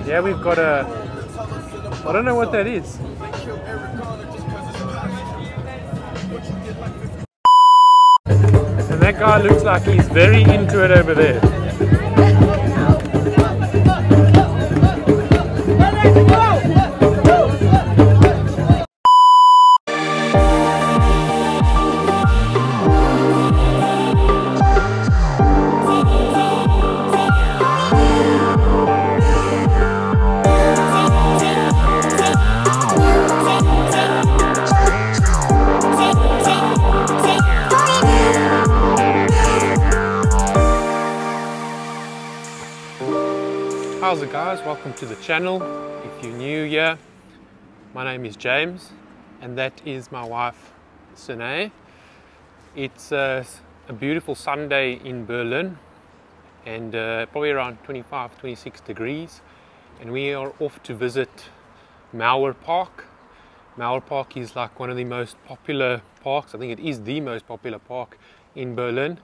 Yeah, we've got a, I don't know what that is. And that guy looks like he's very into it over there. How's it guys, welcome to the channel. If you're new here, my name is James and that is my wife Sine. It's a beautiful Sunday in Berlin and probably around 25-26 degrees, and we are off to visit Mauerpark. Mauerpark is like one of the most popular parks. I think it is the most popular park in Berlin.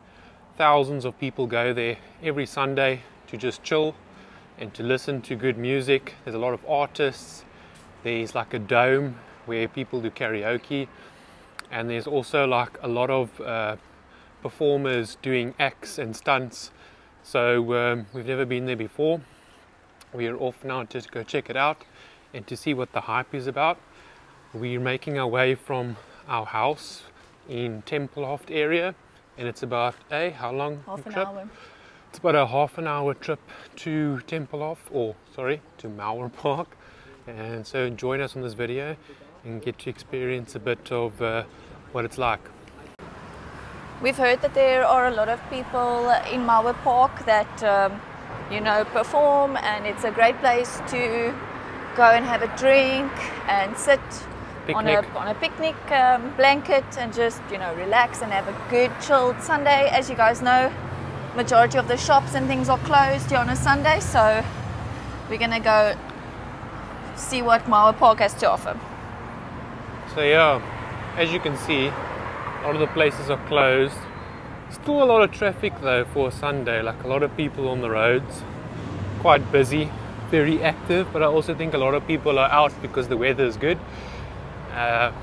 Thousands of people go there every Sunday to just chill and to listen to good music. There's a lot of artists. There's like a dome where people do karaoke, and there's also like a lot of performers doing acts and stunts. So we've never been there before. We are off now to go check it out and to see what the hype is about. We're making our way from our house in Tempelhof area, and it's about how long? Half an hour. It's about a half an hour trip to Tempelhof, to Mauerpark. And so join us on this video and get to experience a bit of what it's like. We've heard that there are a lot of people in Mauerpark that perform, and it's a great place to go and have a drink and sit on a picnic blanket and just relax and have a good chilled Sunday. As you guys know, majority of the shops and things are closed here on a Sunday, so we're gonna go see what Mauerpark has to offer. So yeah, as you can see, a lot of the places are closed. Still a lot of traffic though for a Sunday, like a lot of people on the roads. Quite busy, very active, but I also think a lot of people are out because the weather is good.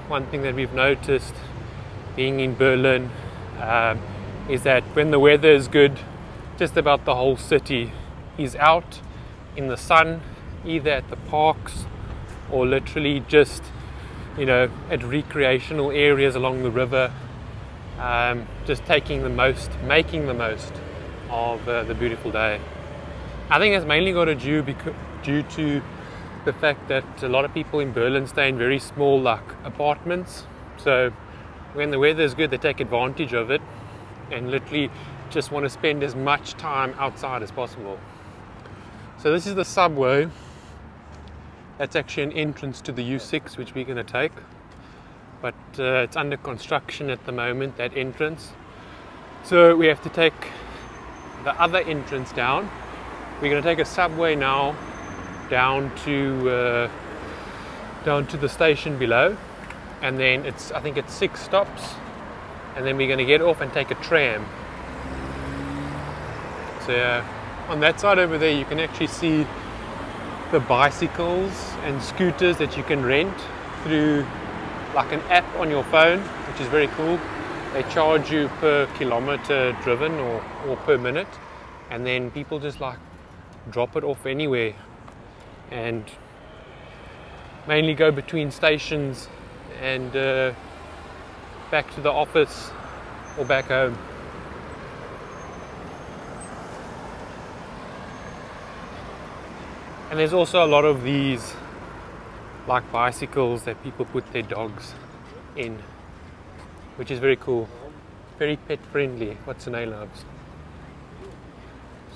One thing that we've noticed being in Berlin is that when the weather is good, just about the whole city is out in the sun, either at the parks or literally just at recreational areas along the river, just making the most of the beautiful day. I think it's mainly got to due to the fact that a lot of people in Berlin stay in very small apartments, so when the weather is good they take advantage of it and literally just want to spend as much time outside as possible. So this is the subway. That's actually an entrance to the U6, which we're going to take, but it's under construction at the moment, that entrance, so we have to take the other entrance down. We're going to take a subway now down to the station below, and then I think it's 6 stops, and then we're going to get off and take a tram. So on that side over there you can actually see the bicycles and scooters that you can rent through like an app on your phone, which is very cool. They charge you per kilometer driven or per minute, and then people just drop it off anywhere and mainly go between stations and back to the office or back home. And there's also a lot of these bicycles that people put their dogs in, which is very cool, very pet friendly, what Sine loves.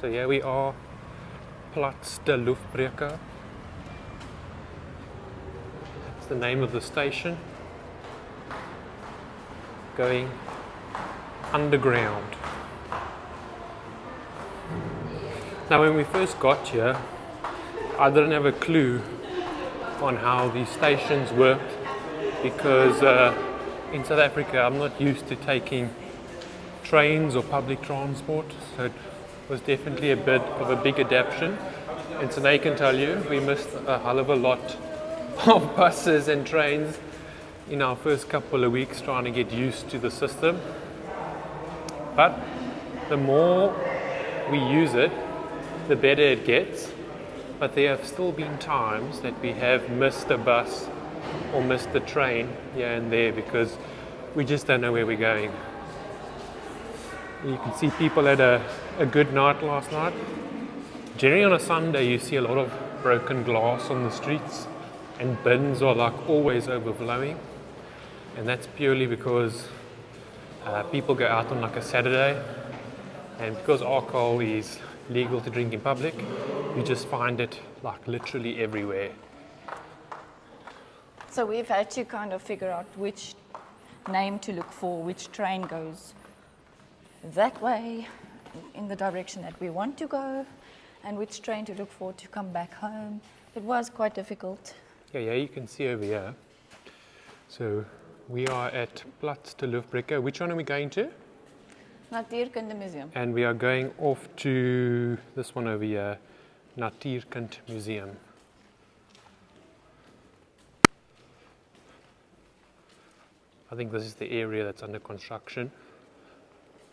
So here we are, Platz der Luftbreker. That's the name of the station. Going underground. Now when we first got here, I didn't have a clue on how these stations worked, because in South Africa I'm not used to taking trains or public transport, so it was definitely a bit of a big adaptation. And so they can tell you we missed a hell of a lot of buses and trains in our first couple of weeks trying to get used to the system. But the more we use it, the better it gets. But there have still been times that we have missed a bus or missed a train here and there because we just don't know where we're going. You can see people had a good night last night. Generally on a Sunday you see a lot of broken glass on the streets and bins are like always overflowing, and that's purely because people go out on like a Saturday, and because alcohol is legal to drink in public, you just find it like literally everywhere. So we've had to kind of figure out which name to look for, which train goes that way in the direction that we want to go, and which train to look for to come back home. It was quite difficult. Yeah, you can see over here. So we are at Platz de Luftbrücke. Which one are we going to? Natuurkunde Museum. And we are going off to this one over here, Natuurkunde Museum. I think this is the area that's under construction.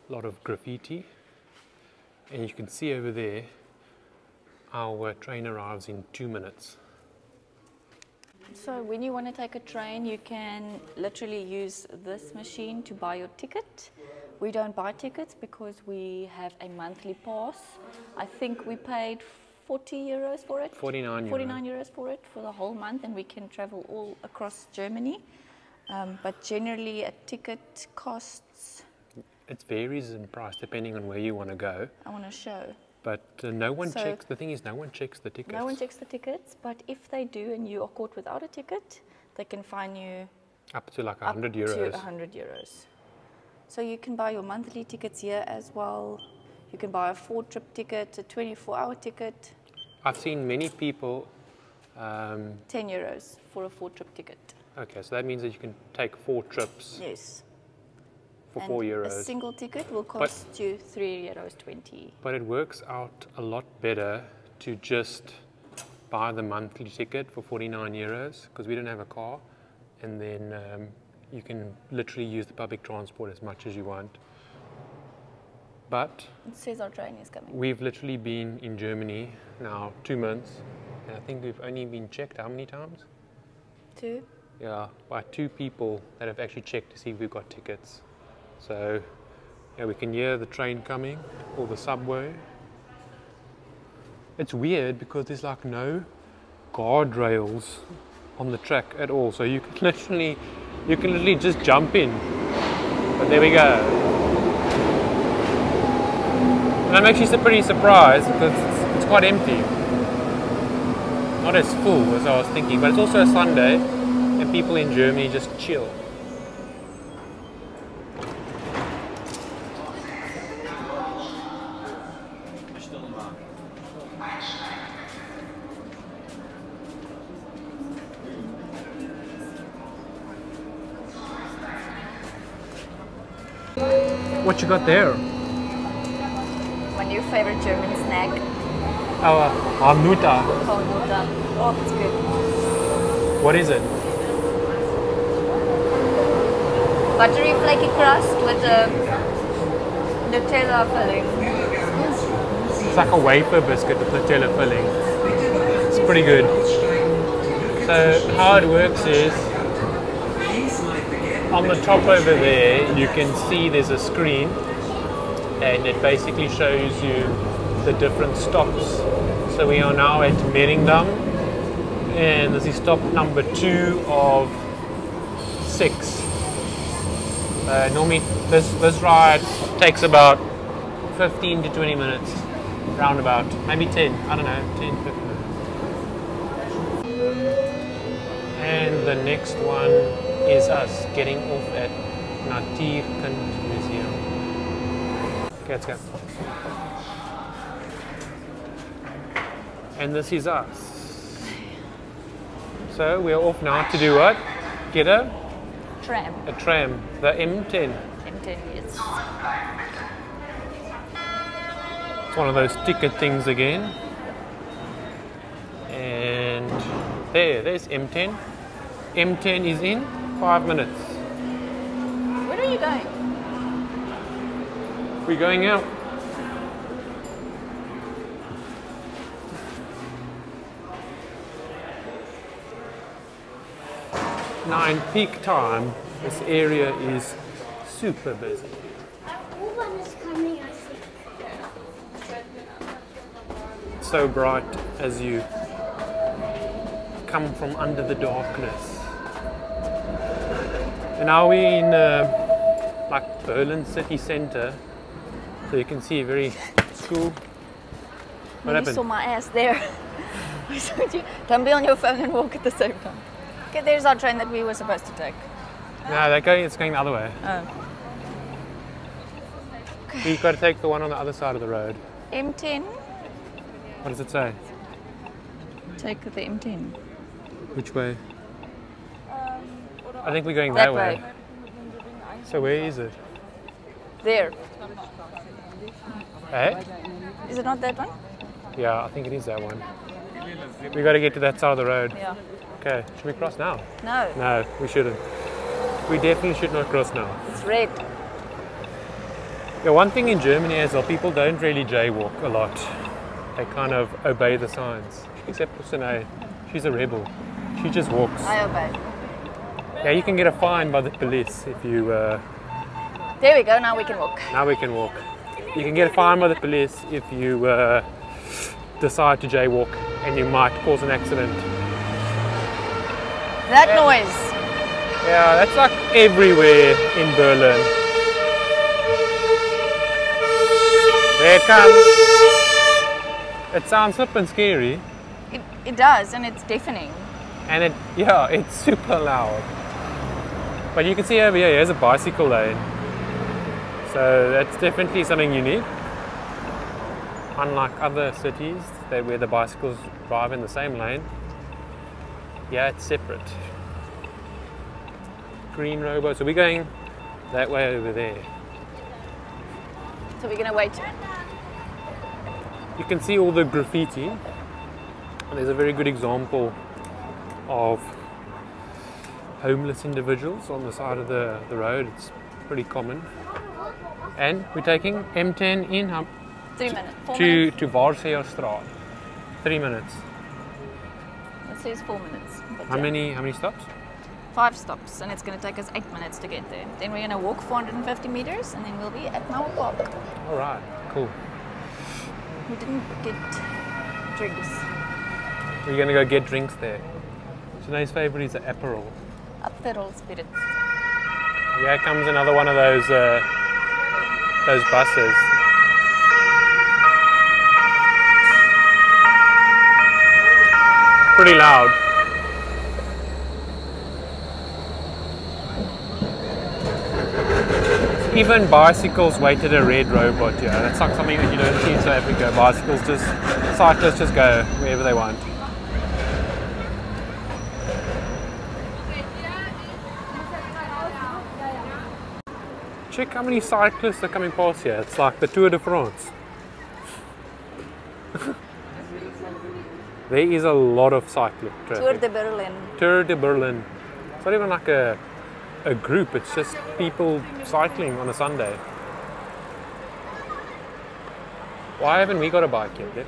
A lot of graffiti. And you can see over there, our train arrives in 2 minutes. So when you want to take a train, you can literally use this machine to buy your ticket. We don't buy tickets because we have a monthly pass. I think we paid 40 euros for it. 49 euros for it for the whole month, and we can travel all across Germany. But generally a ticket costs... It varies in price depending on where you want to go. I want to show. But no one checks, the thing is no one checks the tickets. No one checks the tickets, but if they do and you are caught without a ticket, they can fine you up to like 100 euros. Up to 100 euros. So you can buy your monthly tickets here as well. You can buy a 4-trip ticket, a 24-hour ticket. I've seen many people... 10 euros for a 4-trip ticket. Okay, so that means that you can take 4 trips. Yes. For 4 euros. A single ticket will cost you 3 euros 20. But it works out a lot better to just buy the monthly ticket for 49 euros because we don't have a car, and then you can literally use the public transport as much as you want. But it says our train is coming. We've literally been in Germany now 2 months, and I think we've only been checked how many times? 2. Yeah, by 2 people that have actually checked to see if we've got tickets. So, yeah, we can hear the train coming, or the subway. It's weird because there's like no guardrails on the track at all. So you can literally just jump in. But there we go. And I'm actually pretty surprised because it's quite empty. Not as full as I was thinking, but it's also a Sunday and people in Germany just chill. What you got there? My new favorite German snack. Our Hanuta. Hanuta. Oh, it's good. What is it? Buttery flaky crust with a Nutella filling. It's like a wafer biscuit with Nutella filling. It's pretty good. So how it works is, on the top over there, you can see there's a screen, and it basically shows you the different stops. So we are now at Merringdam, and this is stop number 2 of 6. Normally this ride takes about 15 to 20 minutes, roundabout, maybe 10, I don't know, 10, 15 minutes. And the next one is us getting off at Natuurkunde Museum. Okay, let's go. And this is us. So we're off now to do what? Get a tram. A tram, the M10. M10, yes. It's one of those ticket things again. There's M10. M10 is in 5 minutes. Where are you going? We're going out. Now in peak time, this area is super busy. So bright as you come from under the darkness. And now we're in like Berlin city center, so you can see very cool. What happened? You saw my ass there. I told you, don't be on your phone and walk at the same time. Okay, there's our train that we were supposed to take. No, it's going the other way. Oh. Okay. You've got to take the one on the other side of the road. M10. What does it say? Take the M10. Which way? I think we're going that way. So where is it? There. Eh? Is it not that one? Yeah, I think it is that one. We got to get to that side of the road. Yeah. Okay, should we cross now? No. No, we shouldn't. We definitely should not cross now. It's red. Yeah, one thing in Germany as well, people don't really jaywalk a lot. They kind of obey the signs. Except for Sine. She's a rebel. She just walks. I obey. Yeah, you can get a fine by the police if you... There we go, now we can walk. Now we can walk. You can get a fine by the police if you decide to jaywalk and you might cause an accident. That noise. Yeah, that's like everywhere in Berlin. There it comes. It sounds flippin' scary. It does, and it's deafening. And it's super loud. But you can see over here, here's a bicycle lane. So that's definitely something unique. Unlike other cities where the bicycles drive in the same lane. Yeah, it's separate. Green robo. So we're going that way over there. So we're going to wait. You can see all the graffiti. And there's a very good example of homeless individuals on the side of the road. It's pretty common. And we're taking M10 in 3 minutes. 4 minutes. To Warseerstraat. 3 minutes. It says 4 minutes. How many stops? 5 stops, and it's going to take us 8 minutes to get there. Then we're going to walk 450 meters, and then we'll be at Mauerpark. All right, cool. We didn't get drinks. We're going to go get drinks there. Sinead's favorite is the Aperol. Aperol spirits. Yeah, comes another one of those buses. Pretty loud. Even bicycles wait at a red robot here. That's like something that you don't see in South Africa. Cyclists just go wherever they want. Check how many cyclists are coming past here. It's like the Tour de France. There is a lot of cycling traffic. Tour de Berlin. Tour de Berlin. It's not even like a group, it's just people cycling on a Sunday. Why haven't we got a bike yet, Liv?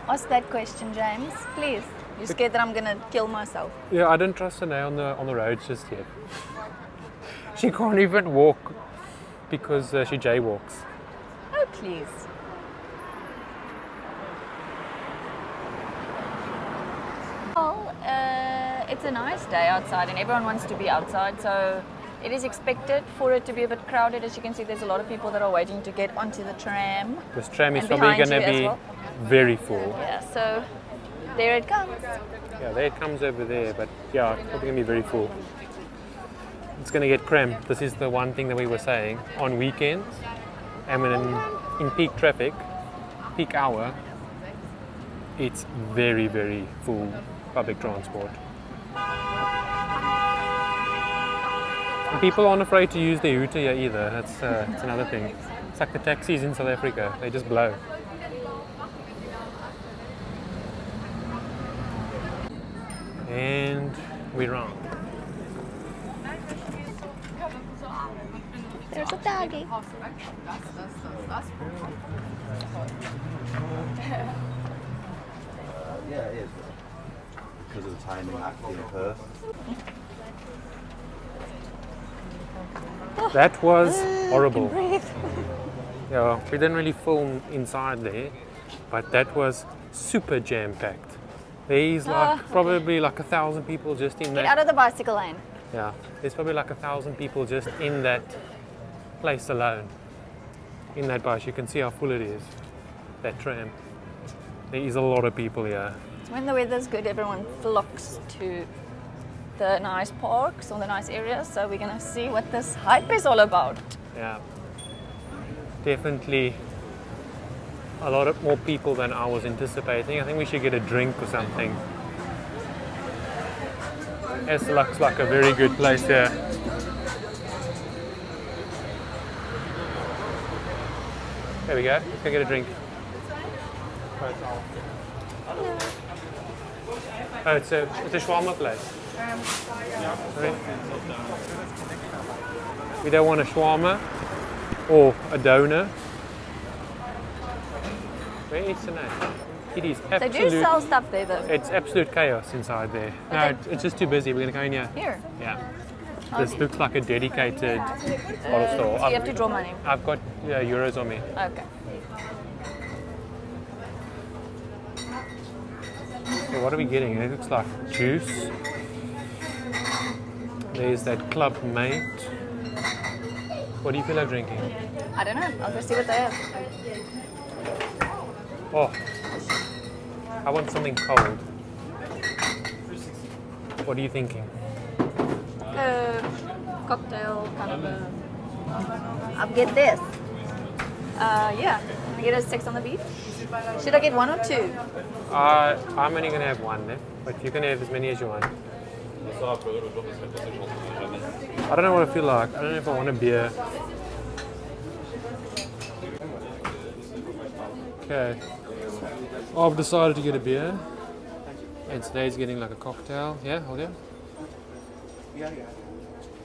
Ask that question, James, please. You're scared that I'm gonna kill myself? Yeah, I don't trust her now on the roads just yet. She can't even walk because she jaywalks. Oh, please. Well, it's a nice day outside and everyone wants to be outside, so it is expected for it to be a bit crowded. As you can see, there's a lot of people that are waiting to get onto the tram. This tram is and probably going to be well. very full. Yeah, so there it comes. Yeah, there it comes over there, but yeah, it's probably going to be very full. It's going to get cramped. This is the one thing that we were saying. On weekends, and when in peak traffic, peak hour, it's very, very full public transport. And people aren't afraid to use the hooter here either. That's another thing. It's like the taxis in South Africa. They just blow. And we're on. There's a doggy. Yeah, it is. Because of the timing in Perth. That was horrible. Breathe. Yeah, we didn't really film inside there, but that was super jam-packed. There's like probably like 1,000 people just in Get that. out of the bicycle lane. Yeah, there's probably like 1,000 people just in that place alone. In that bus, you can see how full it is. That tram. There is a lot of people here. When the weather's good, everyone flocks to the nice parks or the nice areas. So we're gonna see what this hype is all about. Yeah, definitely a lot of more people than I was anticipating. I think we should get a drink or something. This looks like a very good place here. There we go. Let's go get a drink. Oh, it's a shawarma place. Sorry. We don't want a shawarma or a donut. Where is the name? It is absolute. They do sell stuff there though. It's absolute chaos inside there. No, it's just too busy. We're going to go in here. Here. Yeah. This looks like a dedicated bottle store. So you have to draw money. I've got euros on me. Okay. So what are we getting? It looks like juice. There's that Club Mate. What do you feel like drinking? I don't know. I'll go see what they have. Oh, I want something cold. What are you thinking? Cocktail kind of a... I'll get this. Yeah. Can I get a 6 on the beef? Should I get 1 or 2? I'm only going to have 1 left, but you can have as many as you want. I don't know what I feel like. I don't know if I want a beer. Okay. I've decided to get a beer. And today's getting like a cocktail. Yeah, hold on.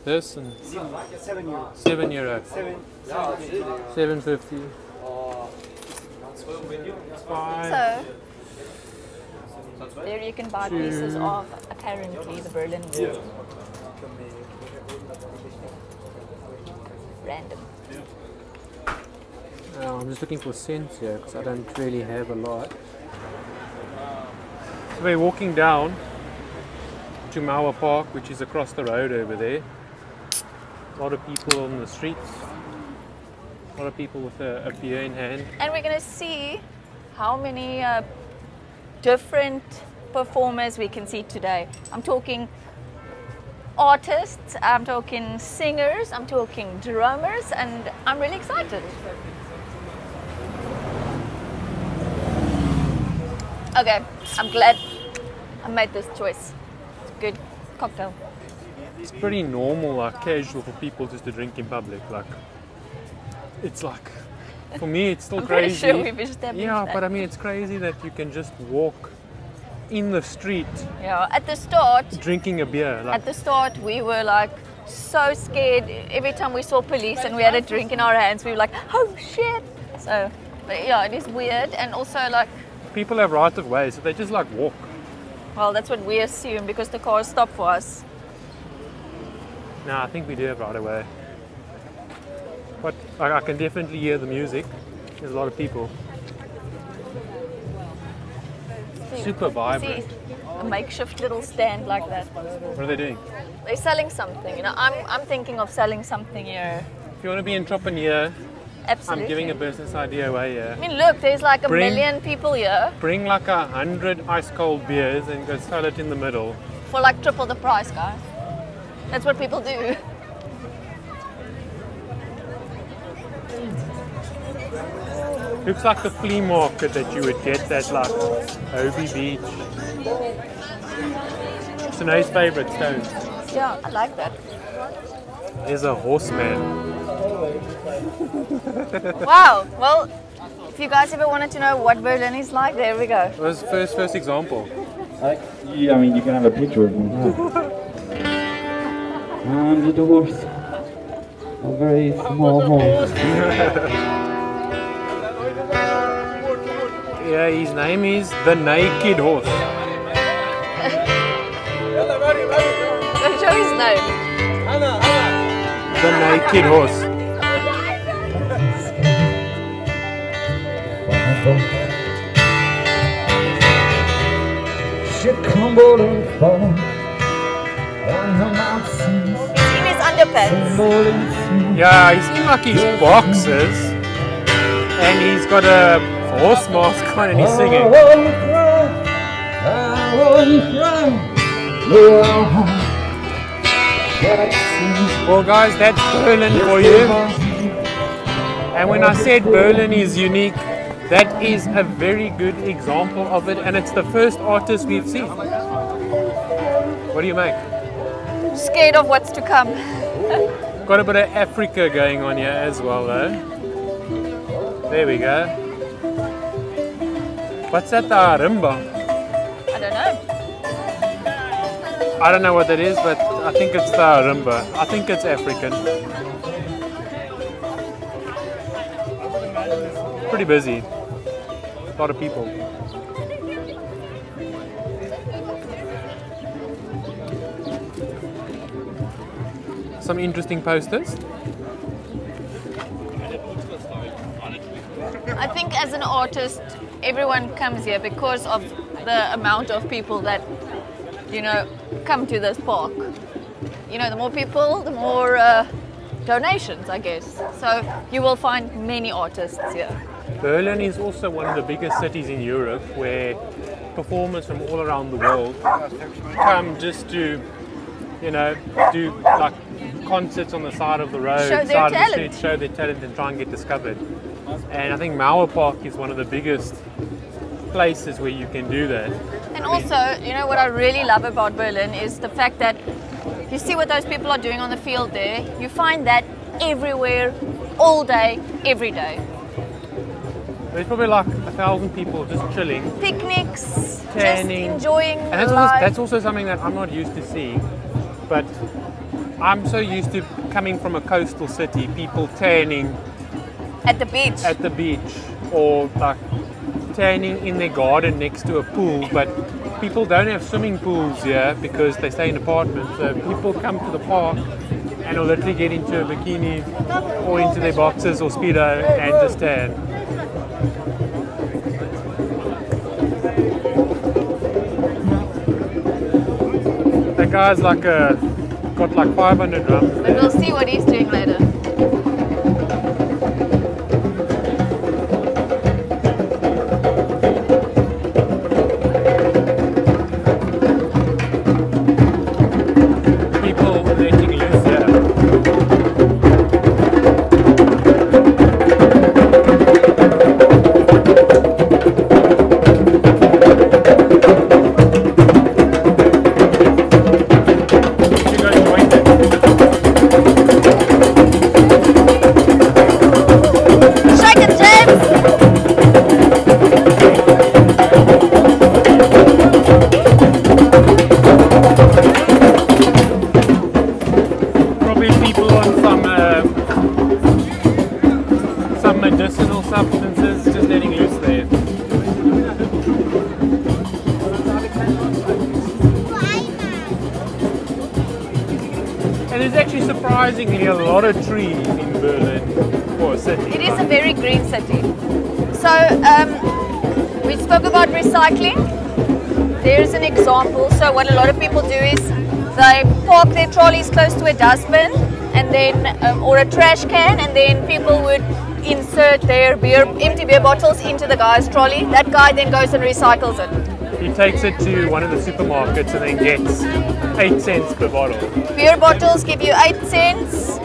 This and €7. €7.50. So, there you can buy pieces of apparently the Berlin Wall. Random. I'm just looking for cents here because I don't really have a lot. So we're walking down to Mauerpark, which is across the road over there. A lot of people on the streets. A lot of people with a beer in hand. And we're going to see how many different performers we can see today. I'm talking artists, I'm talking singers, I'm talking drummers, and I'm really excited. Okay, I'm glad I made this choice. It's a good cocktail. It's pretty normal, like casual for people just to drink in public. Like, it's like, for me, it's still I'm crazy. pretty sure we've established yeah, that. but I mean, it's crazy that you can just walk in the street Yeah, at the start, drinking a beer. Like, At the start, we were like so scared. Every time we saw police and we had a drink in our hands, we were like, oh shit. So, but yeah, it is weird. And also like, people have right of way, so they just like walk. well, that's what we assume because the cars stop for us. No, I think we do have right of way. But I can definitely hear the music. There's a lot of people. Super vibrant. See, a makeshift little stand like that. What are they doing? They're selling something. You know, I'm thinking of selling something here. If you want to be an entrepreneur, Absolutely. I'm giving a business idea away here. I mean, look, there's like a Bring- million people here Bring like 100 ice cold beers and go sell it in the middle. for like triple the price, guys. That's what people do. Looks like the flea market that you would get at like Hobie Beach. Sinead's favourite stones. Yeah, I like that. There's a horseman. Wow. Well, If you guys ever wanted to know what Berlin is like, there we go. What was the first example? Yeah, I mean, you can have a picture of me. And the doors. A very small horse. Yeah, his name is the Naked Horse. Don't show his name. The Naked Horse. He's in his underpants. Yeah, he's in like his boxes. And he's got a horse mask on and he's singing. Well guys, that's Berlin for you. And when I said Berlin is unique, that is a very good example of it, and it's the first artist we've seen. What do you make? Scared of what's to come. Got a bit of Africa going on here as well though. There we go. What's that, the marimba? I don't know. I don't know what that is, but I think it's the marimba. I think it's African. Pretty busy. A lot of people. Some interesting posters. I think as an artist, everyone comes here because of the amount of people that, you know, come to this park. You know, the more people, the more donations, I guess. So you will find many artists here. Berlin is also one of the biggest cities in Europe where performers from all around the world come just to, you know, do like concerts on the side of the road, Show their side of the talent. street, show their talent and try and get discovered. And I think Mauerpark is one of the biggest places where you can do that. And also, you know, what I really love about Berlin is the fact that you see what those people are doing on the field there. You find that everywhere, all day, every day. There's probably like 1,000 people just chilling, Picnics, tanning, just enjoying and that's also something that I'm not used to seeing. But I'm so used to coming from a coastal city, people tanning at the beach. At the beach, or like tanning in their garden next to a pool. But people don't have swimming pools here because they stay in apartments. So people come to the park and will literally get into a bikini or into their boxers or Speedo and just tan. That guy's like got like 500 drums. But we'll see what he's doing later. People letting loose here. Medicinal substances just letting loose there. And there's actually surprisingly a lot of trees in Berlin for a city. It is a very green city. So we spoke about recycling. There's an example. So what a lot of people do is they park their trolleys close to a dustbin and then or a trash can, and then people would insert their empty beer bottles into the guy's trolley. That guy then goes and recycles it. He takes it to one of the supermarkets and then gets 8 cents per bottle. Beer bottles give you 8 cents.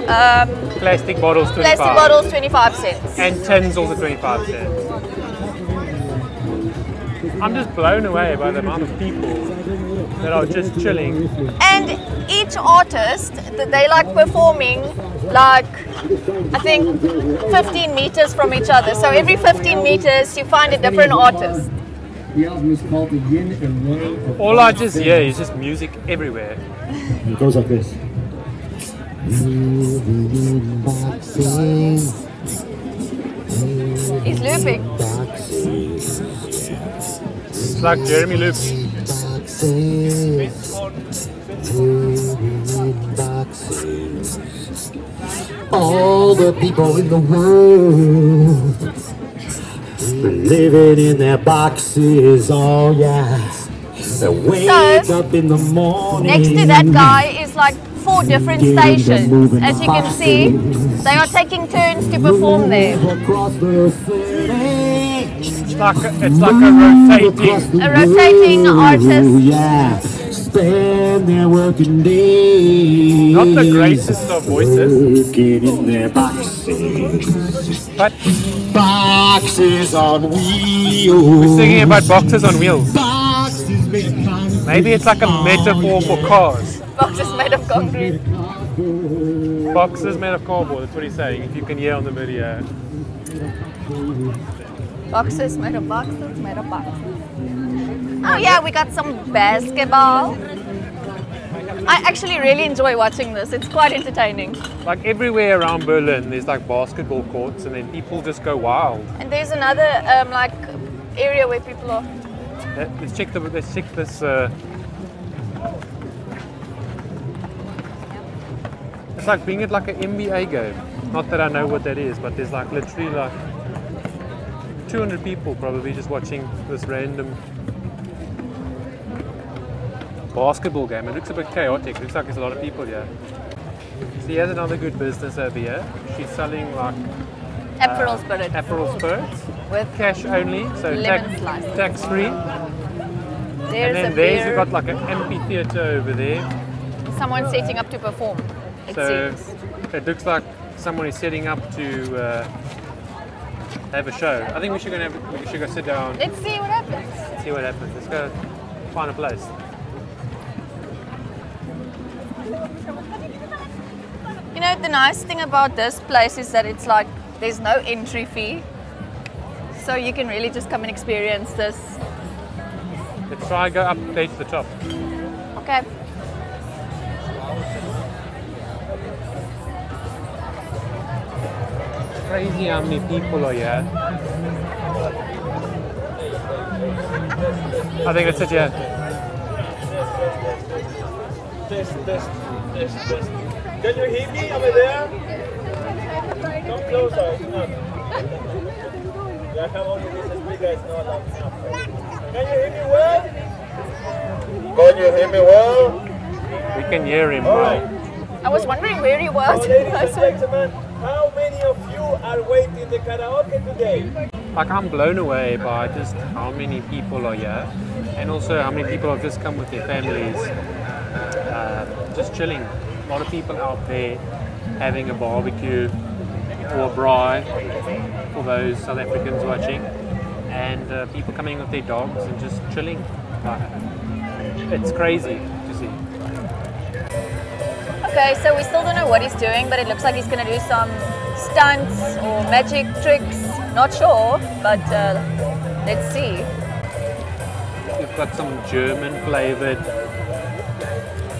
Plastic bottles 25. Plastic bottles 25 cents. And tins also 25 cents. I'm just blown away by the amount of people that are just chilling. And each artist, they like performing like, I think 15 meters from each other. So every 15 meters you find a different artist. The album is called The Yin and Yang of All I just hear is just music everywhere. It goes like this. He's looping. It's like Jeremy Loops. All the people in the world living in their boxes, oh yeah. They wake up in the morning. Next to that guy is like 4 different stations. As you can see, they are taking turns to perform there. It's like a rotating artist. Yeah. Spend their working days. Not the greatest of voices. Working in their boxes. But Boxes on wheels. we're singing about boxes on wheels. Boxes made of concrete. Maybe it's like a metaphor for cars. Boxes made of concrete. Boxes made of cardboard, that's what he's saying, if you can hear on the video. Boxes made of boxes made of boxes. Oh yeah, we got some basketball. I actually really enjoy watching this. It's quite entertaining. Like everywhere around Berlin, there's like basketball courts and then people just go wild. And there's another like area where people are. Let's check this. It's like being at like an NBA game. Not that I know what that is, but there's like literally like 200 people probably just watching this random basketball game. It looks a bit chaotic. It looks like there's a lot of people here. So here's another good business over here. She's selling like Aperol spirits. Aperol spirits With cash only, so lemon slices. tax free. There's And then a there's beer. we've got like an amphitheater over there. Someone setting up to perform. It So seems. it looks like someone is setting up to have a show. I think we should go sit down, Let's see what happens. see what happens. Let's go find a place. You know, the nice thing about this place is that it's like there's no entry fee. So you can really just come and experience this. Let's try go up there to the top. Okay. Crazy how many people are here. I think that's it, yeah. Test. Can you hear me over there? Come closer, it's not. I have only this speaker, it's not loud enough. Can you hear me well? Can you hear me well? We can hear him, Alright. right? I was wondering where he was. Ladies and gentlemen, how many of you are waiting the karaoke today? Like I'm blown away by just how many people are here, and also how many people have just come with their families, just chilling. A lot of people out there having a barbecue or a braai for those South Africans watching, and people coming with their dogs and just chilling. It's crazy to see. Okay, so we still don't know what he's doing, but it looks like he's going to do some stunts or magic tricks. Not sure, but let's see. We've got some German flavored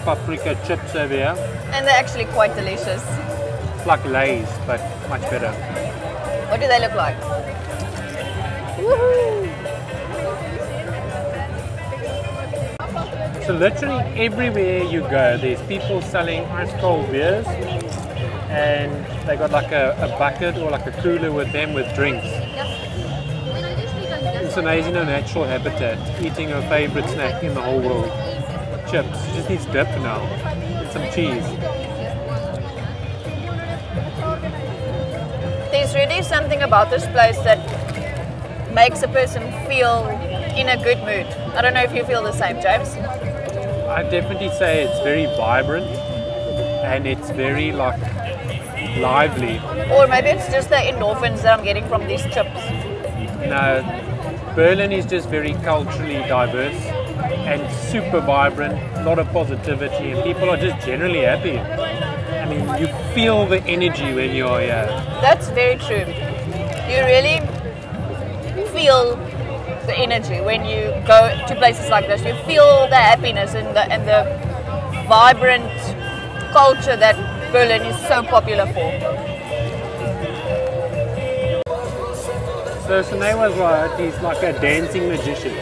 paprika chips over here. And they're actually quite delicious. It's like Lay's, but much better. What do they look like? Woohoo! So literally everywhere you go, there's people selling ice cold beers, and they got like a bucket or like a cooler with them with drinks. It's amazing her natural habitat, eating her favorite snack in the whole world. Chips. She just needs dip now and some cheese. There's really something about this place that makes a person feel in a good mood. I don't know if you feel the same, James. I definitely say it's very vibrant and it's very like lively. Or maybe it's just the endorphins that I'm getting from these chips. No, Berlin is just very culturally diverse and super vibrant, a lot of positivity, and people are just generally happy. I mean, you feel the energy when you're here. That's very true. You really feel the energy when you go to places like this. You feel the happiness and the vibrant culture that Berlin is so popular for. So Sinead was right, he's like a dancing magician.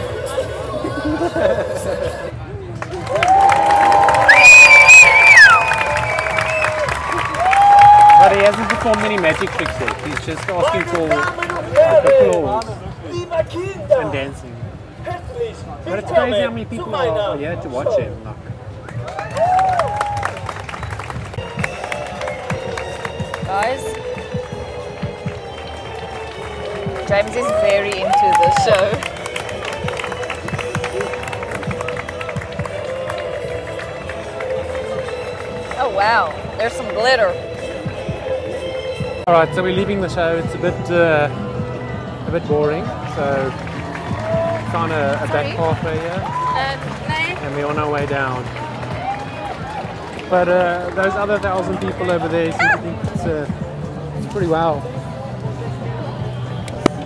But he hasn't performed any magic tricks yet. He's just asking for applause and dancing. But it's crazy how many people are here to watch him. Like. Guys, James is very into the show. Oh wow, there's some glitter. Alright, so we're leaving the show. It's a bit boring. So found a back pathway here. And we're on our way down. But those other 1,000 people over there seem to think it's pretty wow.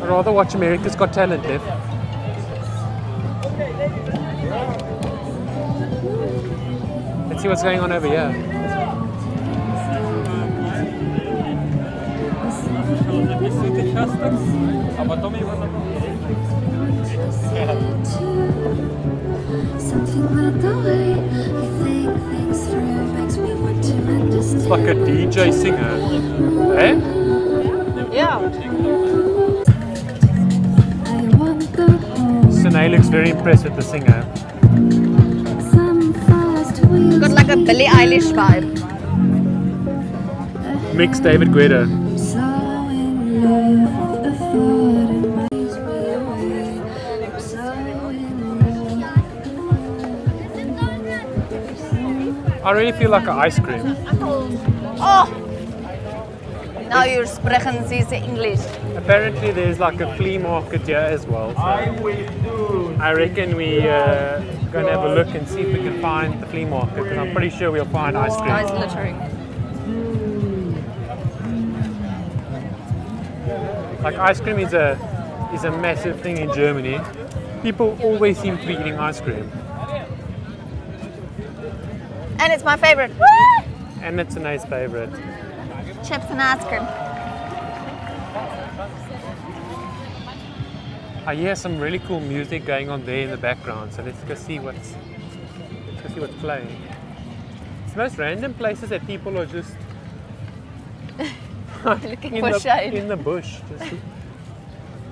I'd rather watch America's Got Talent, Liv. Let's see what's going on over here. It's like a DJ singer. Eh? Yeah. Sinead looks very impressed with the singer. Got like a Billie Eilish vibe. Mixed David Guetta. I really feel like an ice cream. Oh! Now you're sprechen Sie English. Apparently there's like a flea market here as well. So I reckon we going to have a look and see if we can find the flea market, because I'm pretty sure we'll find ice cream. Guys littering. Like ice cream is a massive thing in Germany. People always seem to be eating ice cream. And it's my favorite. And it's a nice favorite. Chips and ice cream. I hear some really cool music going on there in the background, so let's go see what's playing. It's the most random places that people are just looking for shade. In the bush. Just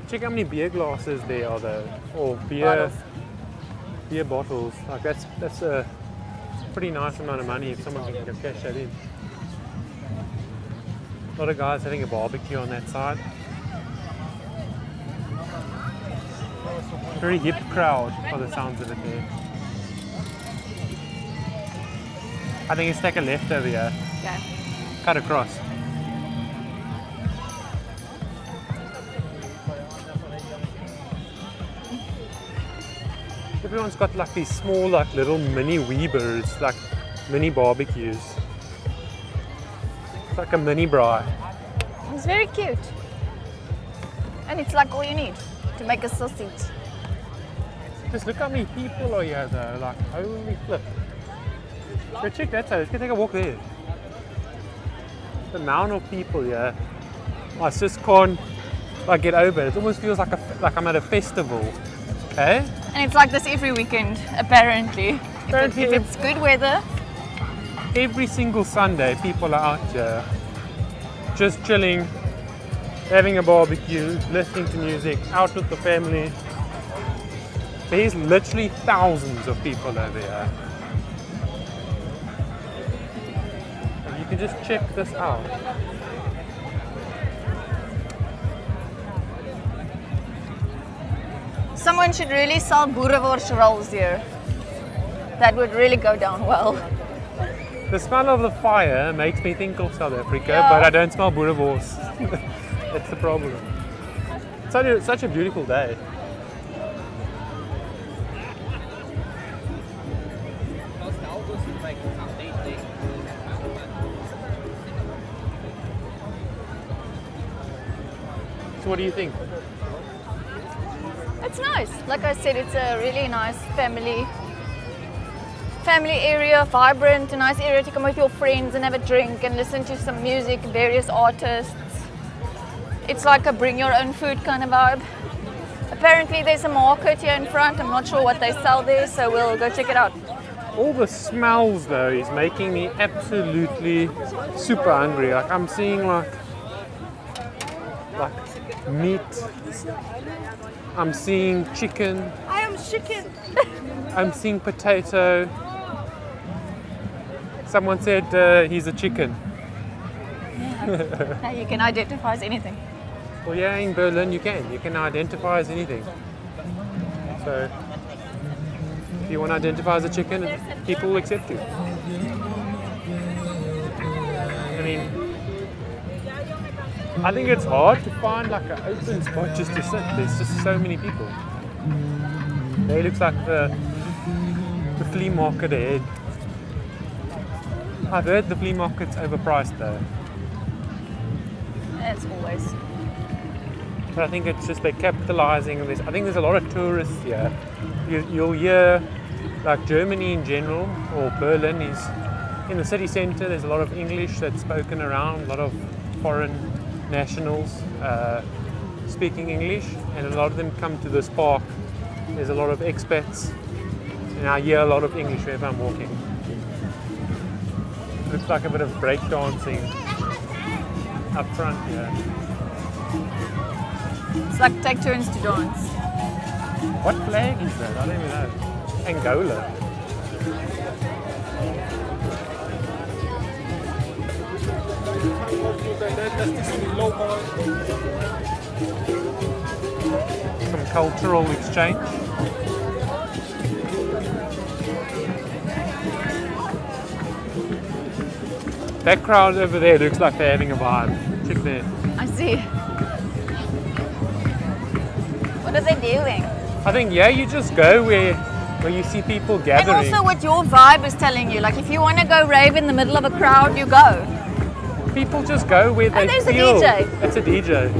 check how many beer glasses there are though, or beer bottles. Like that's a pretty nice amount of money if someone can cash that in. A lot of guys having a barbecue on that side. Very hip crowd by the sounds of it there. I think let's take a left over here. Okay. Cut across. Everyone's got like these small, like little mini Weebers, like mini barbecues. It's like a mini braai. It's very cute. And it's like all you need to make a sausage. Just look how many people are here though, like holy flip. Go check that out, let's go take a walk there. The amount of people here, I just can't like get over it. It almost feels like I'm at a festival. Eh? And it's like this every weekend, apparently. If it's good weather. Every single Sunday people are out here just chilling, having a barbecue, listening to music, out with the family. There's literally thousands of people over here. And you can just check this out. Someone should really sell boerewors rolls here. That would really go down well. The smell of the fire makes me think of South Africa, Yeah. but I don't smell boerewors. That's the problem. Such a beautiful day. So what do you think? It's nice. Like I said, it's a really nice family area, vibrant, a nice area to come with your friends and have a drink and listen to some music, various artists. It's like a bring your own food kind of vibe. Apparently there's a market here in front. I'm not sure what they sell there, so we'll go check it out. All the smells though is making me absolutely super hungry. Like I'm seeing like meat. I'm seeing chicken. I am chicken. I'm seeing potato. Someone said he's a chicken. Now you can identify as anything. Well, yeah, in Berlin you can identify as anything. So if you want to identify as a chicken, people will accept you. I mean, I think it's hard to find like an open spot just to sit. There's just so many people. There looks like the flea market ahead. I've heard the flea market's overpriced though. As always. But I think it's just they're capitalizing on this. I think there's a lot of tourists here. You'll hear like Germany in general, or Berlin is in the city center. There's a lot of English that's spoken around, a lot of foreign nationals speaking English, and a lot of them come to this park. There's a lot of expats, and I hear a lot of English wherever I'm walking. Looks like a bit of break dancing up front here. It's like take turns to dance. What flag is that? I don't even know. Angola. Some cultural exchange. That crowd over there looks like they're having a vibe. Check there. I see. What are they doing? I think, yeah, you just go where you see people gathering. And also what your vibe is telling you. Like if you want to go rave in the middle of a crowd, you go. People just go where they there's feel. a DJ. That's a DJ.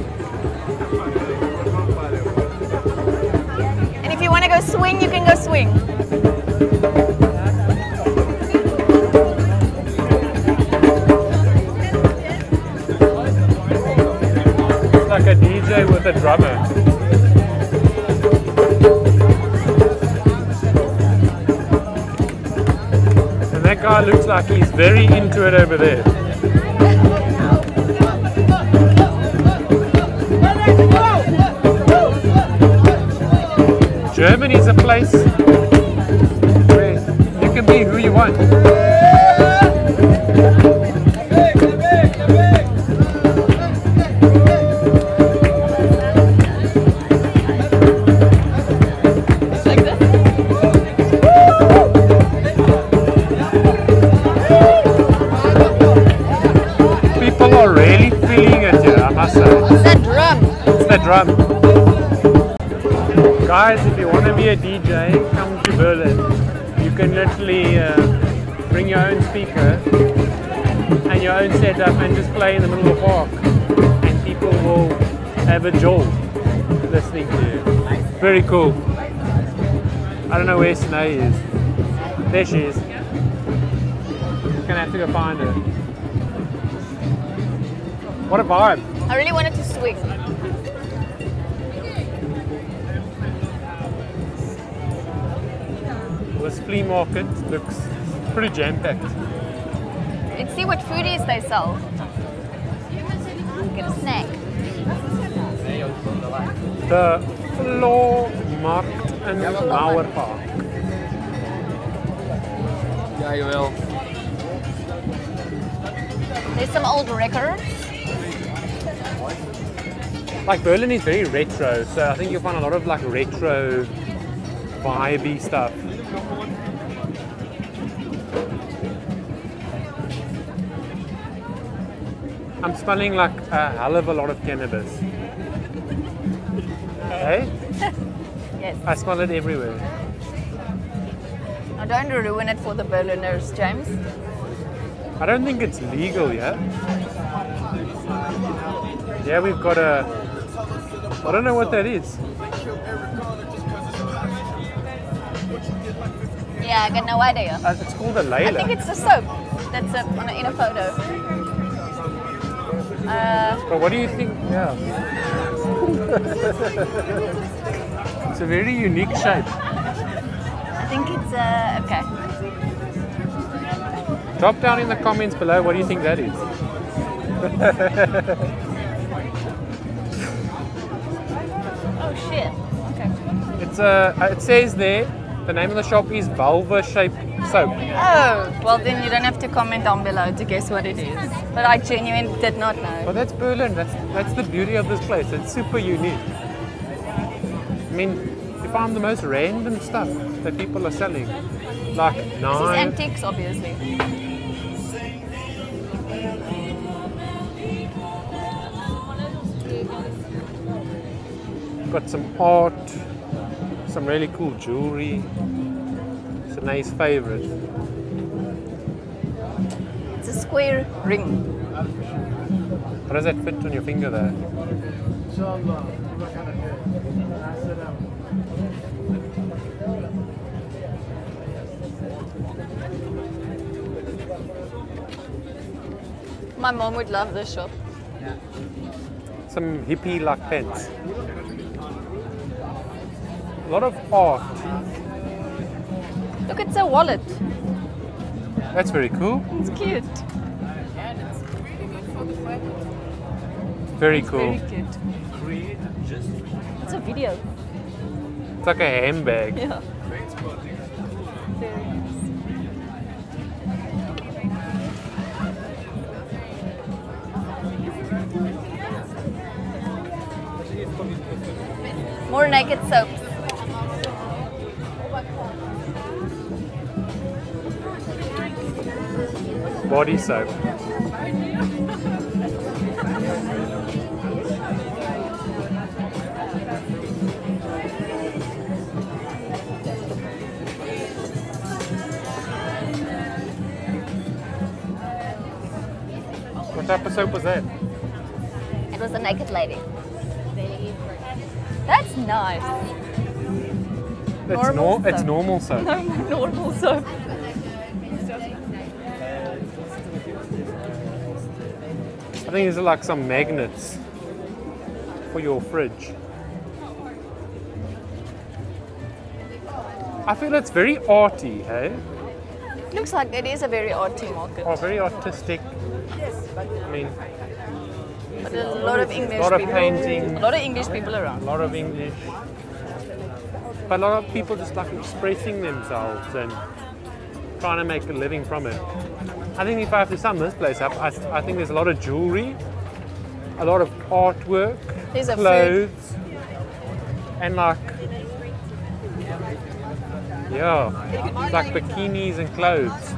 And if you want to go swing, you can go swing. It's like a DJ with a drummer. That guy looks like he's very into it over there. Germany's a place where you can be who you want. Really feeling it here, I must say. It's that drum. It's that drum. Guys, if you want to be a DJ, come to Berlin. You can literally bring your own speaker and your own setup and just play in the middle of the park. And people will have a joy listening to you. Very cool. I don't know where Sinead is. There she is. Gonna have to go find her. What a vibe. I really wanted to swing. This flea market looks pretty jam-packed. Let's see what foodies they sell. Get a snack. The Flohmarkt in Mauerpark. Ja, jawel. There's some old records. Like Berlin is very retro, so I think you'll find a lot of like retro vibey stuff. I'm smelling like a hell of a lot of cannabis. Hey? Yes. I smell it everywhere. Now don't ruin it for the Berliners, James. I don't think it's legal yet. Yeah, we've got a I don't know what that is. Yeah, I got no idea. It's called a layla. I think it's the soap that's in a photo. But what do you think? Yeah. It's a very unique shape. I think it's okay. Drop down in the comments below what do you think that is. Oh shit. Okay. It's it says there, the name of the shop is vulva shaped soap. Oh, well then you don't have to comment down below to guess what it is. But I genuinely did not know. Well, that's Berlin. That's the beauty of this place. It's super unique. I mean, you find the most random stuff that people are selling, like This is knives. antiques, obviously. Got some art, some really cool jewelry. It's a nice favorite. It's a square ring. How does that fit on your finger there? My mom would love this shop. Some hippie-like pens. A lot of art. Look, it's a wallet. That's very cool. It's cute. Very cool. Very cute. It's a video. It's like a handbag. Yeah. Very nice. More naked soaps. Body soap. What type of soap was that? It was a naked lady. That's nice. It's normal soap. No, normal soap. I think these are like some magnets for your fridge. I feel it's very arty, hey? Looks like it is a very arty market. Oh, very artistic. I mean, But there's a lot of English lot of people. painting. A lot of English people a around. lot of English. But a lot of people just like expressing themselves and trying to make a living from it. I think if I have to sum this place up, I think there's a lot of jewelry, a lot of artwork, There's a clothes, and like, yeah, it's like bikinis and clothes.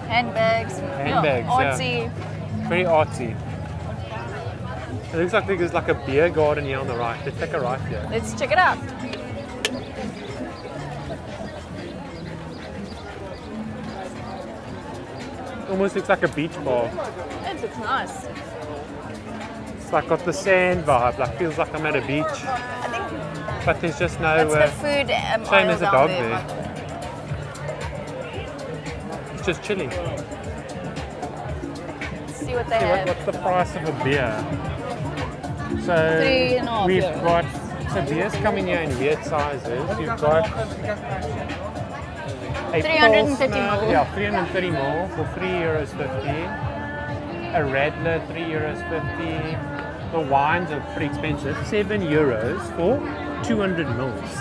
Handbags. Handbags, yeah. yeah. Artsy. Very artsy. It looks like there's like a beer garden here on the right. Let's take a right here. Let's check it out. Almost looks like a beach bar. It looks nice. It's like got the sand vibe, like feels like I'm at a beach. I think But there's just no that's the food shame aisle there's a down dog there. there. It's just chilling. Let's see what they See, have. what's the price of a beer? So 3.5 we've euro. got so beers coming here in weird sizes. You've got a 330 Pilsner, ml. yeah, 330 ml for €3.50. A Radler, €3.50. The wines are pretty expensive, €7 for 200 mils.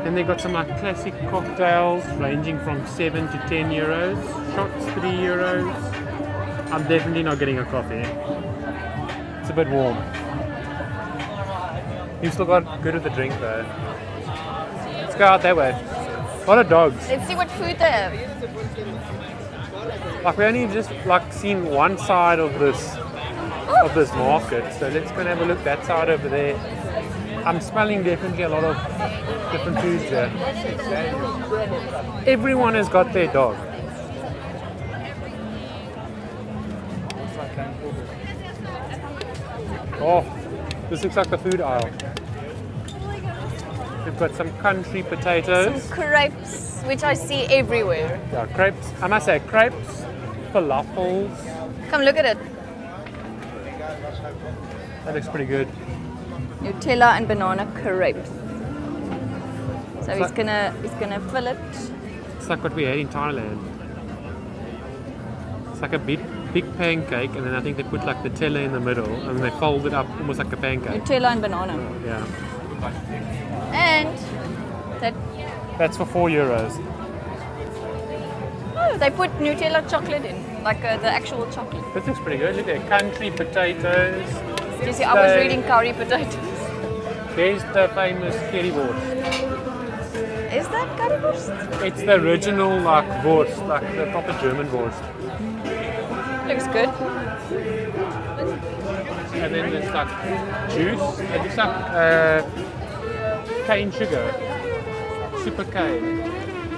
Then they got some like classic cocktails ranging from 7 to 10 euros. Shots, €3. I'm definitely not getting a coffee. It's a bit warm. You've still got good of the drink though. Let's go out that way. A lot of dogs. Let's see what food they have. Like we only just like seen one side of this market, so let's go and have a look that side over there. I'm smelling definitely a lot of different foods there. Everyone has got their dog. Oh, This looks like the food aisle. We've got some country potatoes. Some crepes, which I see everywhere. Yeah, crepes. I must say crepes, falafels. Come look at it. That looks pretty good. Nutella and banana crepes. So he's gonna fill it. It's like what we had in Thailand. It's like a big pancake, and then I think they put like Nutella in the middle, and then they fold it up almost like a pancake. Nutella and banana. Yeah. And that's for €4. Oh, they put Nutella chocolate in, like the actual chocolate. This looks pretty good. Look at country potatoes. You see, I was reading curry potatoes. There's the famous currywurst. Is that currywurst? It's the original like wurst, like the proper German wurst. Looks good. And then there's like juice. It looks like cane sugar. Super cane.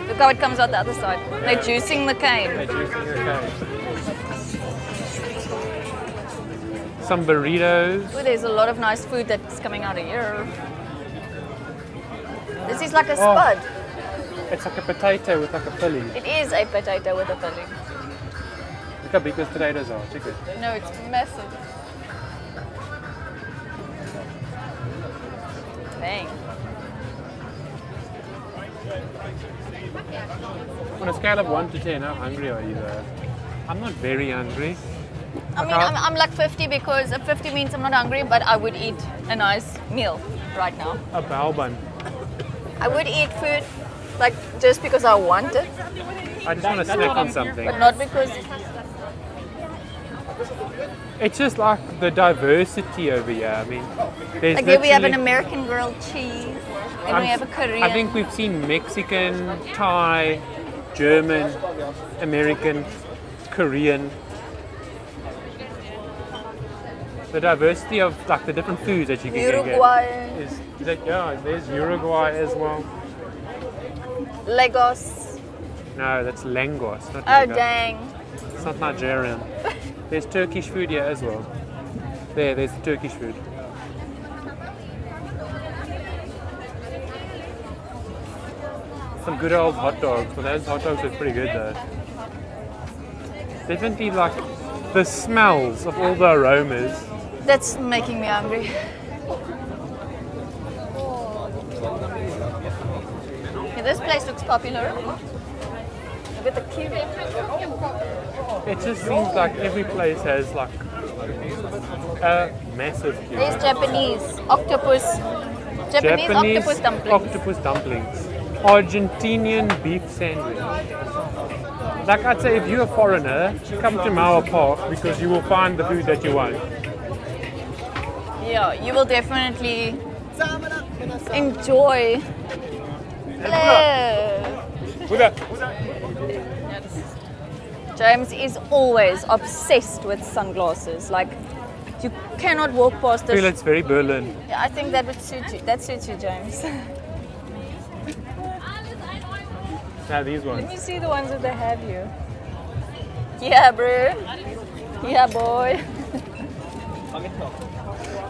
Look how it comes out the other side. They're juicing the cane. They're juicing the cane. Some burritos. Oh, there's a lot of nice food that's coming out of here. This is like a spud. It's like a potato with like a filling. It is a potato with a filling. Look how big those potatoes are. Check it. No, it's massive. Dang. On a scale of 1 to 10, how hungry are you though? I'm not very hungry. I mean, I'm like 50 because 50 means I'm not hungry, but I would eat a nice meal right now. A bao bun. I would eat food like just because I want it. I just want to snack on something. But not because... It's just like the diversity over here. I mean, there's like here we have an American grilled cheese, and we have a Korean. I think we've seen Mexican, Thai, German, American, Korean. The diversity of like the different foods that you can Uruguay. get is that, yeah. There's Uruguay as well. Lagos. No, that's Lagos, not Oh Lagos. dang! It's not Nigerian. There's Turkish food here as well. There's the Turkish food. Some good old hot dogs, but those hot dogs are pretty good though. Definitely like the smells of all the aromas. That's making me hungry. Yeah, this place looks popular. Look at the queue. It just seems like every place has like a massive queue. There's Japanese octopus. Japanese octopus dumplings. Octopus dumplings. Argentinian beef sandwich. Like I'd say, if you're a foreigner, come to Mauerpark because you will find the food that you want. Yeah, you will definitely enjoy. Hello. James is always obsessed with sunglasses. Like, you cannot walk past I this. feel it's very Berlin. Yeah, I think that would suit you. That suits you, James. Now these ones. Let me see the ones that they have here. Yeah, bro. Yeah, boy.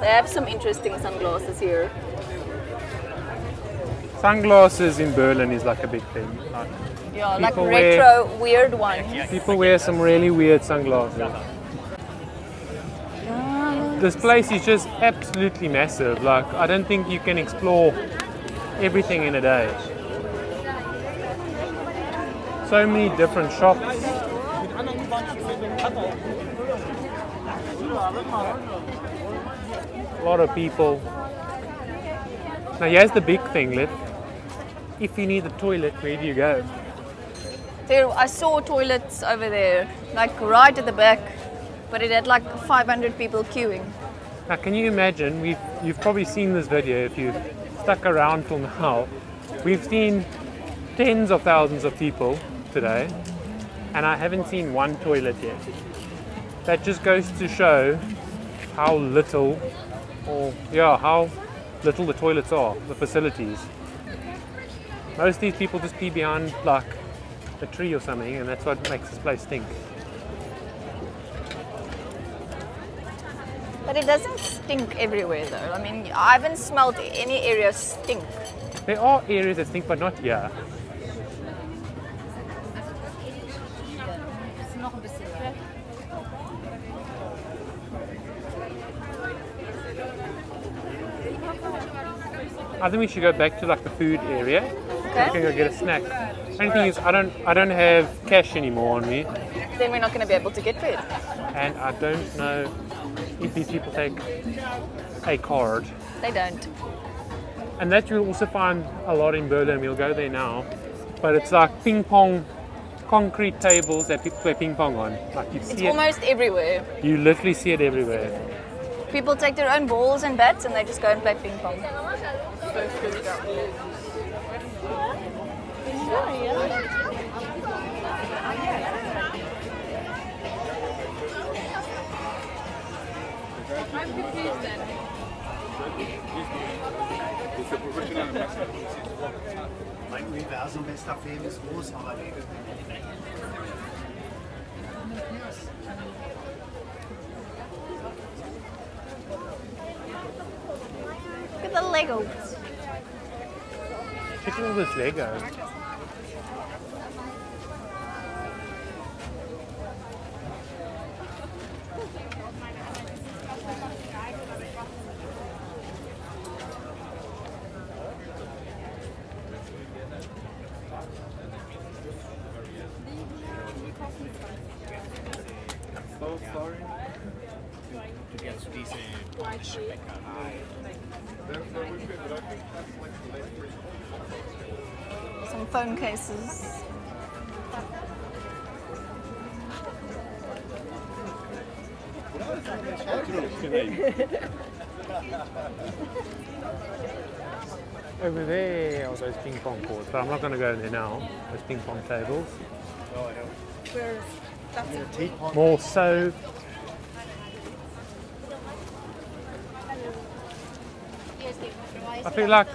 They have some interesting sunglasses here. Sunglasses in Berlin is like a big thing. Like, Yeah, like people retro, weird ones. people wear some really weird sunglasses. This place is just absolutely massive. Like, I don't think you can explore everything in a day. So many different shops. A lot of people. Now here's the big thing, Liv. If you need a toilet, where do you go? There, I saw toilets over there, like right at the back, but it had like 500 people queuing. Now can you imagine, you've probably seen this video if you've stuck around till now. We've seen tens of thousands of people today, and I haven't seen one toilet yet. That just goes to show how little, how little the toilets are, the facilities. Most of these people just pee behind like a tree or something, and that's what makes this place stink. But it doesn't stink everywhere though. I mean, I haven't smelled any areas stink. There are areas that stink, but not here. I think we should go back to like the food area. Okay. We can go get a snack. Only thing is, I don't have cash anymore on me, Then we're not going to be able to get food. and I don't know if these people take a card. They don't. And that you'll also find a lot in Berlin. We'll go there now, but it's like ping pong, concrete tables that people play ping pong on. Like you It's see it, almost everywhere. you literally see it everywhere. People take their own balls and bats and they just go and play ping pong. Look at the Legos. Check out all this Lego. Some phone cases. Over there are those ping pong courts, but I'm not going to go in there now. Those ping pong tables. More so. I feel like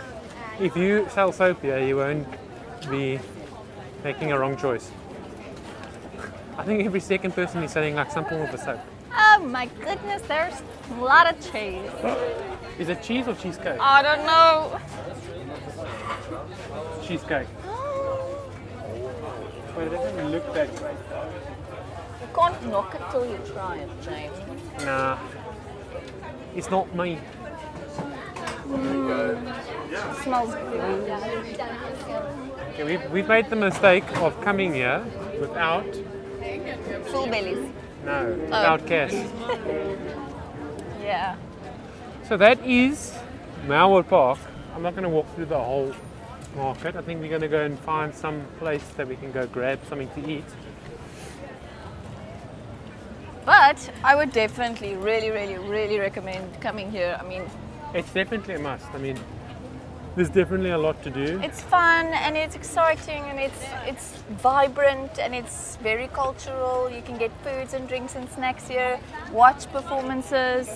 if you sell soap here, you won't be making a wrong choice. I think every second person is selling like some form of a soap. Oh my goodness, there's a lot of cheese. Is it cheese or cheesecake? I don't know. Cheesecake. But it doesn't look that great. You can't knock it till you try it, James. Nah. It's not me. Smells good. Okay, we've made the mistake of coming here without, Full bellies. without cash. Yeah. So that is Mauerpark. I'm not going to walk through the whole market. I think we're going to go and find some place that we can go grab something to eat. But I would definitely really recommend coming here. I mean, It's definitely a must. I mean, there's definitely a lot to do. it's fun and it's exciting and it's vibrant and it's very cultural. You can get foods and drinks and snacks here, watch performances.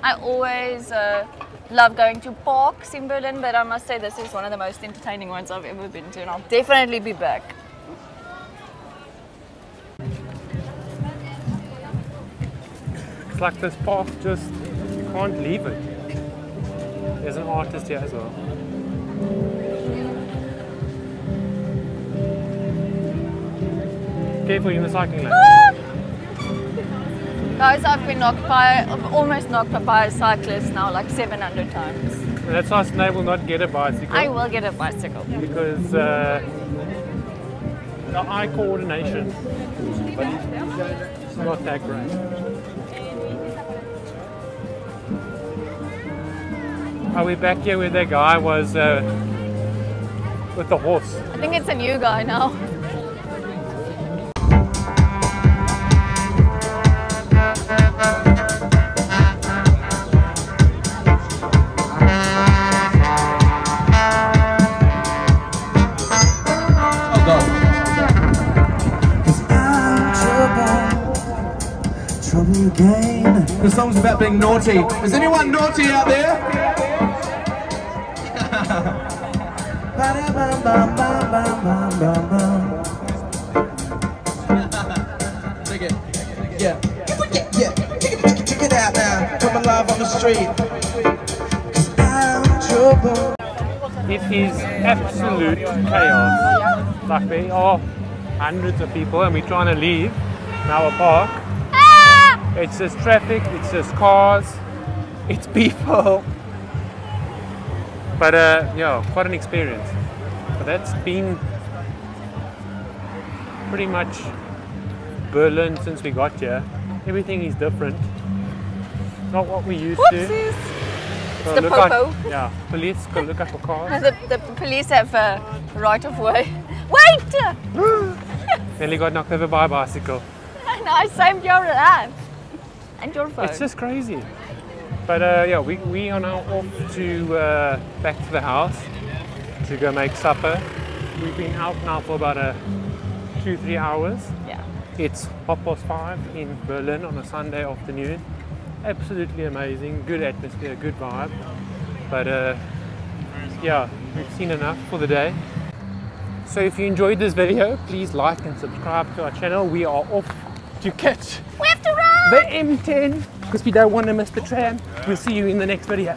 I always love going to parks in Berlin, but I must say this is one of the most entertaining ones I've ever been to, and I'll definitely be back. It's like this park, just, you can't leave it. There's an artist here as well. Careful, you're in the cycling lane. Guys, I've almost knocked by a cyclist now like 700 times. And that's why Snape will not get a bicycle. I will get a bicycle. Because the eye coordination is not that great. Are we back here where that guy was with the horse? I think it's a new guy now. The song's about being naughty. Is anyone naughty out there? Take it. Yeah. Yeah. Check it out now. street. 'Cause I'm trouble. It is absolute chaos. Like there are hundreds of people and we're trying to leave Mauerpark. It's just traffic, it's just cars, it's people. But yeah, quite an experience. But that's been pretty much Berlin since we got here. Everything is different. Not what we used to. So the look popo. out, yeah, police go look out for cars. The police have a right of way. Wait! Nearly got knocked over by a bicycle. And I saved your life. And your phone. It's just crazy. But yeah, we are now off to back to the house to go make supper. We've been out now for about 2-3 hours. Yeah. It's 5:30 in Berlin on a Sunday afternoon. Absolutely amazing, good atmosphere, good vibe. But yeah, we've seen enough for the day. So if you enjoyed this video, please like and subscribe to our channel. We are off to catch We have to run! the M10 because we don't want to miss the tram. We'll see you in the next video.